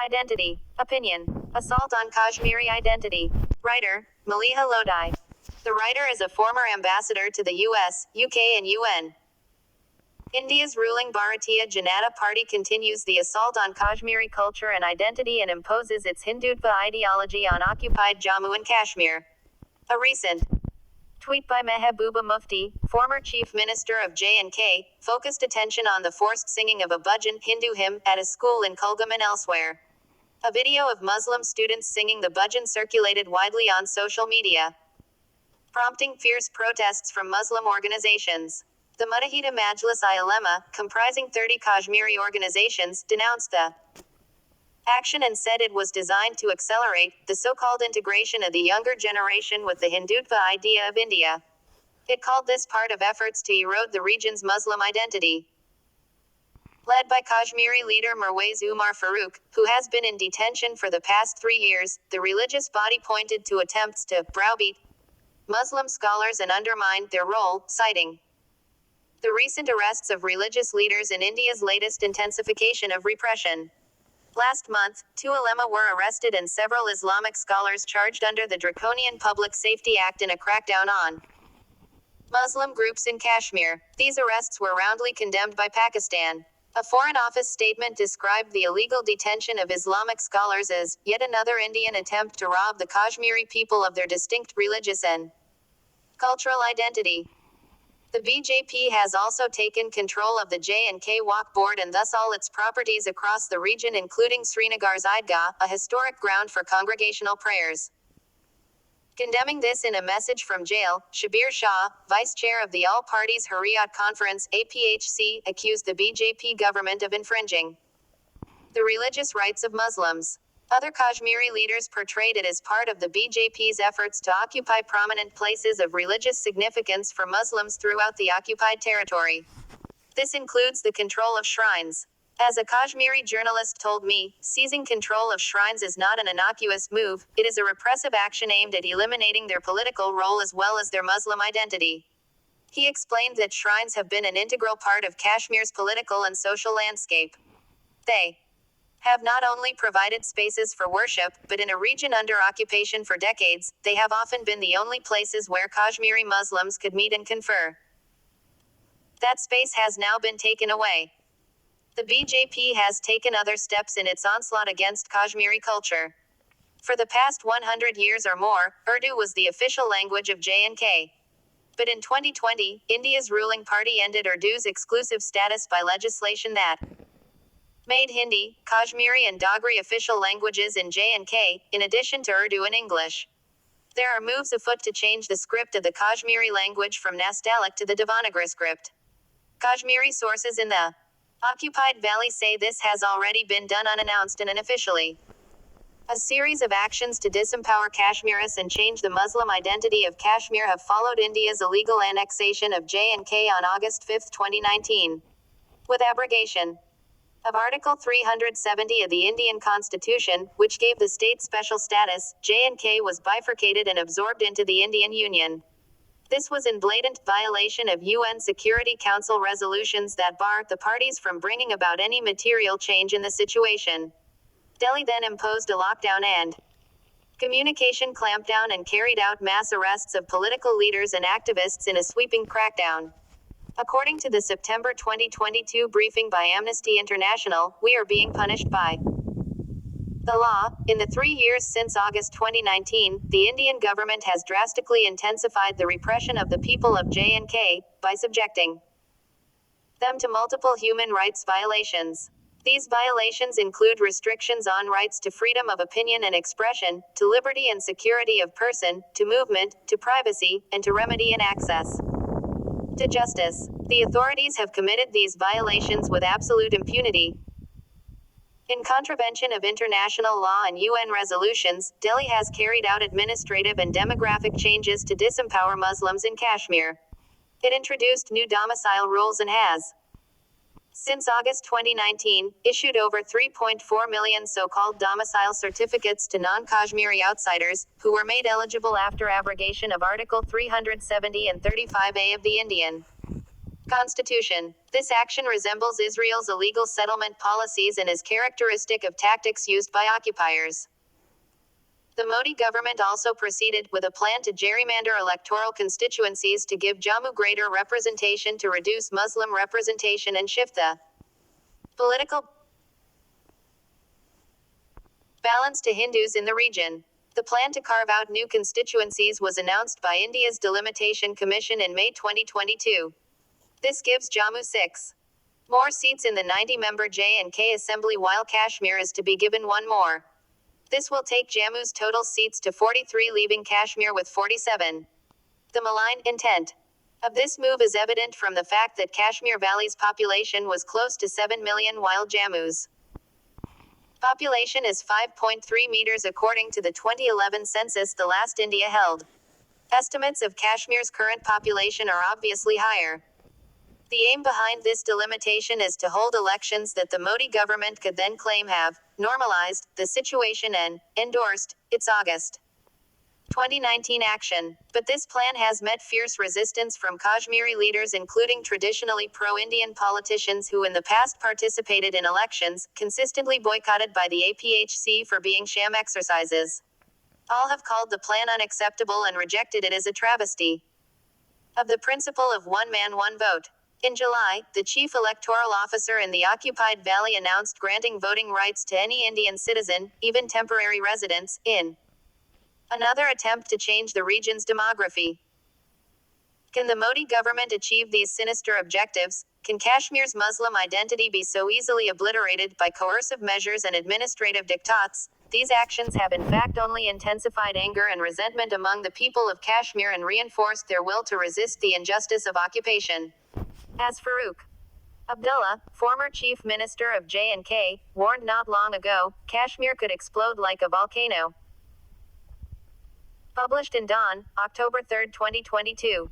Identity. Opinion. Assault on Kashmiri identity. Writer, Maleeha Lodhi. The writer is a former ambassador to the US, UK and UN. India's ruling Bharatiya Janata Party continues the assault on Kashmiri culture and identity and imposes its Hindutva ideology on occupied Jammu and Kashmir. A recent tweet by Mehbooba Mufti, former chief minister of J&K, focused attention on the forced singing of a bhajan Hindu hymn at a school in Kulgam and elsewhere. A video of Muslim students singing the bhajan circulated widely on social media, prompting fierce protests from Muslim organizations. The Muttahida Majlis-i-Ulema, comprising 30 Kashmiri organizations, denounced the action and said it was designed to accelerate the so-called integration of the younger generation with the Hindutva idea of India. It called this part of efforts to erode the region's Muslim identity. Led by Kashmiri leader Mirwaiz Umar Farooq, who has been in detention for the past 3 years, the religious body pointed to attempts to browbeat Muslim scholars and undermine their role, citing the recent arrests of religious leaders in India's latest intensification of repression. Last month, 2 ulema were arrested and several Islamic scholars charged under the draconian Public Safety Act in a crackdown on Muslim groups in Kashmir. These arrests were roundly condemned by Pakistan. A Foreign Office statement described the illegal detention of Islamic scholars as yet another Indian attempt to rob the Kashmiri people of their distinct religious and cultural identity. The BJP has also taken control of the J&K Waqf Board and thus all its properties across the region, including Srinagar's Eidgah, a historic ground for congregational prayers. Condemning this in a message from jail, Shabir Shah, vice chair of the All Parties Hurriyat Conference (APHC), accused the BJP government of infringing the religious rights of Muslims. Other Kashmiri leaders portrayed it as part of the BJP's efforts to occupy prominent places of religious significance for Muslims throughout the occupied territory. This includes the control of shrines. As a Kashmiri journalist told me, seizing control of shrines is not an innocuous move, it is a repressive action aimed at eliminating their political role as well as their Muslim identity. He explained that shrines have been an integral part of Kashmir's political and social landscape. They have not only provided spaces for worship, but in a region under occupation for decades, they have often been the only places where Kashmiri Muslims could meet and confer. That space has now been taken away. The BJP has taken other steps in its onslaught against Kashmiri culture. For the past 100 years or more, Urdu was the official language of J&K. But in 2020, India's ruling party ended Urdu's exclusive status by legislation that made Hindi, Kashmiri and Dogri official languages in J&K, in addition to Urdu and English. There are moves afoot to change the script of the Kashmiri language from Nastaliq to the Devanagari script. Kashmiri sources in the occupied valley say this has already been done unannounced and unofficially. A series of actions to disempower Kashmiris and change the Muslim identity of Kashmir have followed India's illegal annexation of J&K on August 5, 2019. With abrogation of Article 370 of the Indian Constitution, which gave the state special status, J&K was bifurcated and absorbed into the Indian Union. This was in blatant violation of UN Security Council resolutions that bar the parties from bringing about any material change in the situation. Delhi then imposed a lockdown and communication clampdown and carried out mass arrests of political leaders and activists in a sweeping crackdown. According to the September 2022 briefing by Amnesty International, we are being punished by the law. In the 3 years since August 2019, the Indian government has drastically intensified the repression of the people of J&K by subjecting them to multiple human rights violations. These violations include restrictions on rights to freedom of opinion and expression, to liberty and security of person, to movement, to privacy, and to remedy and access to justice. The authorities have committed these violations with absolute impunity. In contravention of international law and UN resolutions, Delhi has carried out administrative and demographic changes to disempower Muslims in Kashmir. It introduced new domicile rules and has, since August 2019, issued over 3.4 million so-called domicile certificates to non-Kashmiri outsiders, who were made eligible after abrogation of Article 370 and 35A of the Indian Constitution. This action resembles Israel's illegal settlement policies and is characteristic of tactics used by occupiers. The Modi government also proceeded with a plan to gerrymander electoral constituencies to give Jammu greater representation to reduce Muslim representation and shift the political balance to Hindus in the region. The plan to carve out new constituencies was announced by India's Delimitation Commission in May 2022. This gives Jammu 6 more seats in the 90-member J&K Assembly while Kashmir is to be given one more. This will take Jammu's total seats to 43, leaving Kashmir with 47. The malign intent of this move is evident from the fact that Kashmir Valley's population was close to 7 million while Jammu's population is 5.3 meters according to the 2011 census, the last India held. Estimates of Kashmir's current population are obviously higher. The aim behind this delimitation is to hold elections that the Modi government could then claim have normalized the situation and endorsed its August 2019 action. But this plan has met fierce resistance from Kashmiri leaders, including traditionally pro-Indian politicians who in the past participated in elections, consistently boycotted by the APHC for being sham exercises. All have called the plan unacceptable and rejected it as a travesty of the principle of one man, one vote. In July, the chief electoral officer in the occupied valley announced granting voting rights to any Indian citizen, even temporary residents, in another attempt to change the region's demography. Can the Modi government achieve these sinister objectives? Can Kashmir's Muslim identity be so easily obliterated by coercive measures and administrative diktats? These actions have in fact only intensified anger and resentment among the people of Kashmir and reinforced their will to resist the injustice of occupation. As Farooq Abdullah, former chief minister of J&K, warned not long ago, Kashmir could explode like a volcano. Published in Dawn, October 3, 2022.